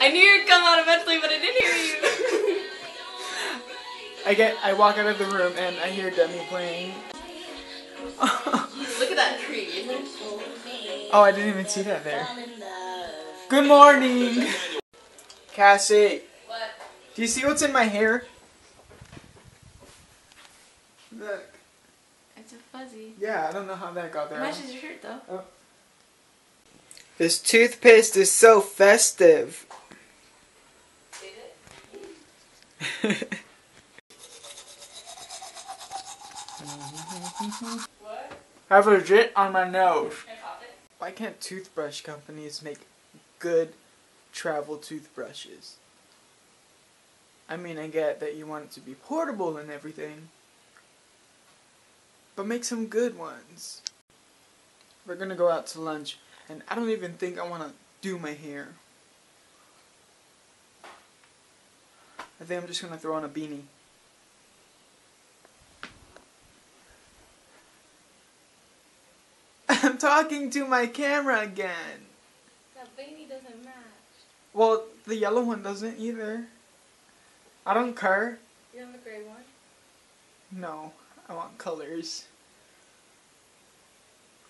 I knew you'd come out eventually, but I didn't hear you. I walk out of the room and I hear Demi playing. Look at that tree. Isn't it so Oh, I didn't even see that there. Good morning! Cassie, What? do you see what's in my hair? Look. It's a fuzzy. Yeah, I don't know how that got there. Matches your shirt though. Oh. This toothpaste is so festive. What? I have legit on my nose. Can I pop it? Why can't toothbrush companies make good travel toothbrushes? I mean, I get that you want it to be portable and everything, but make some good ones. We're gonna go out to lunch, and I don't even think I want to do my hair. I think I'm just gonna throw on a beanie. I'm talking to my camera again. That beanie doesn't match. Well, the yellow one doesn't either. I don't care. You have a gray one? No, I want colors.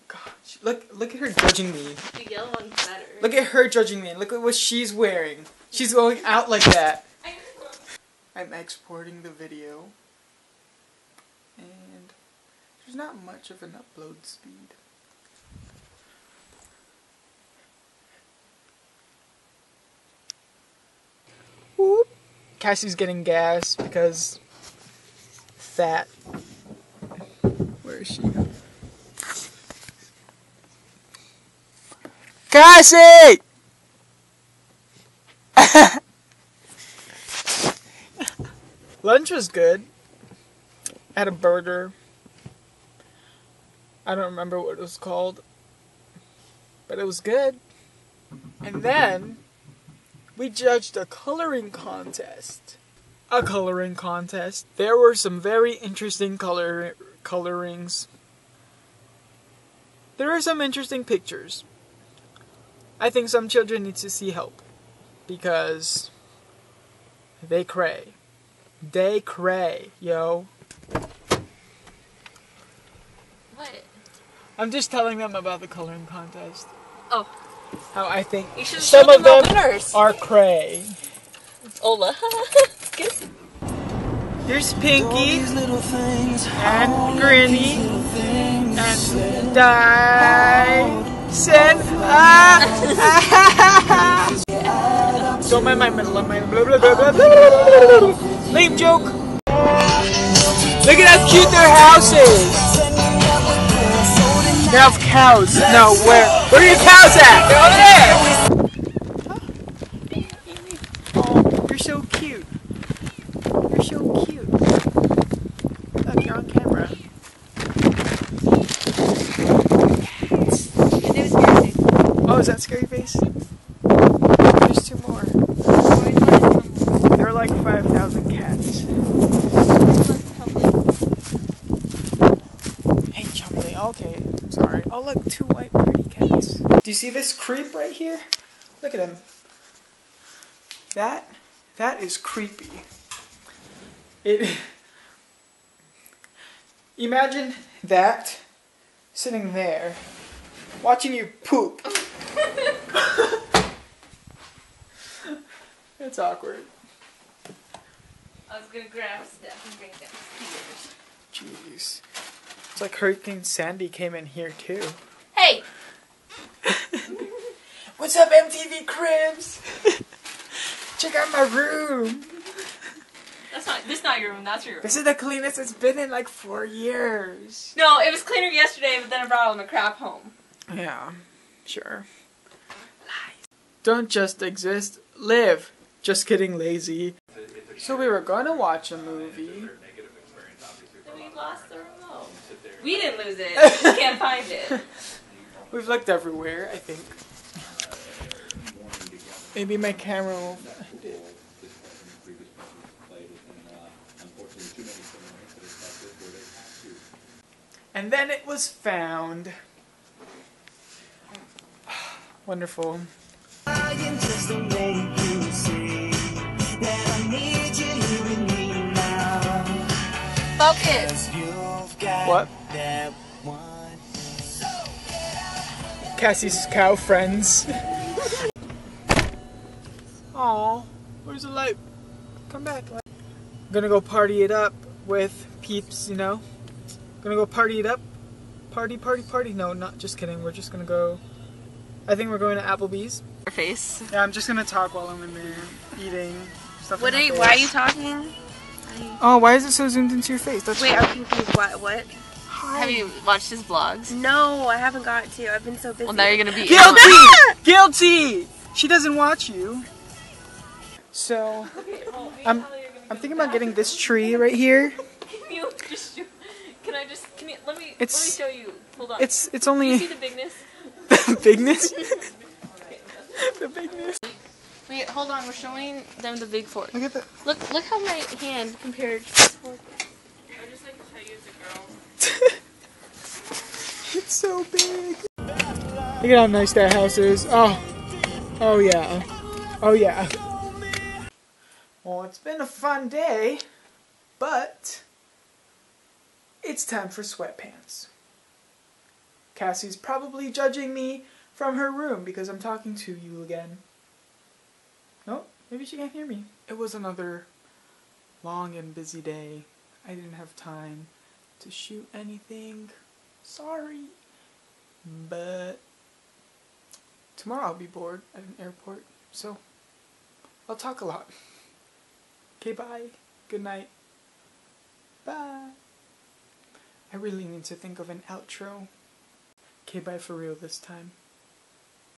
Gosh, look at her judging me. The yellow one's better. Look at her judging me. Look at what she's wearing. She's going out like that. I'm exporting the video. And there's not much of an upload speed. Whoop. Cassie's getting gas because fat. Where is she? Cassie! Lunch was good. I had a burger. I don't remember what it was called, but it was good. And then we judged a coloring contest. A coloring contest. There were some very interesting colorings. There are some interesting pictures. I think some children need to see help because they cray. They cray, yo. What? I'm just telling them about the coloring contest. Oh. How I think some of them are cray. Ola. Good. Here's Pinky and Grinny and Dyson. Don't mind my middle of my blah blah blah blah blah. Lame joke. Look at how cute their house is. They have cows. No, where are your cows at? They're over there. Oh, you're so cute. You're so cute. Look, you're on camera. Oh, is that Scary Face? There's two more. There are like 5,000 cats. Hey, Chumley. Okay, sorry. Oh, look, two white pretty cats. Do you see this creep right here? Look at him. That is creepy. Imagine that sitting there, watching you poop. It's awkward. I was gonna grab stuff and bring downstairs. Jeez. It's like Hurricane Sandy came in here too. Hey! What's up, MTV Cribs? Check out my room. This is not your room, that's your room. This is the cleanest it's been in like 4 years. No, it was cleaner yesterday, but then I brought all my crap home. Yeah, sure. Lies. Don't just exist, live. Just kidding, lazy. So we were gonna watch a movie. Then we lost the remote. We didn't lose it. We just can't find it. We've looked everywhere, I think. Maybe my camera will find it. And then it was found. Wonderful. Focus. What? Cassie's cow friends. Aw, where's the light? Come back. I'm gonna go party it up with peeps, you know? Gonna go party it up. Party, party, party. No, not just kidding. We're just gonna go. I think we're going to Applebee's. Your face. Yeah, I'm just gonna talk while I'm in there eating stuff. What are you, why are you talking? Oh, why is it so zoomed into your face? That's Wait, I'm confused. What? Have you watched his vlogs? No, I haven't got to. I've been so busy. Well, now you're gonna be guilty. Guilty. She doesn't watch you. So, I'm thinking about getting this tree right here. Let me show you. Hold on. It's only. You see the bigness? The bigness. The bigness. Wait, hold on. We're showing them the big fork. Look at that. Look how my hand compared to this fork. I just like to tell you as a girl. It's so big. Look at how nice that house is. Oh yeah. Oh yeah. Well, it's been a fun day, but it's time for sweatpants. Cassie's probably judging me from her room because I'm talking to you again. Nope, maybe she can't hear me. It was another long and busy day. I didn't have time to shoot anything. Sorry. But tomorrow I'll be bored at an airport, so I'll talk a lot. Okay, bye. Good night. Bye. I really need to think of an outro. Okay, bye for real this time.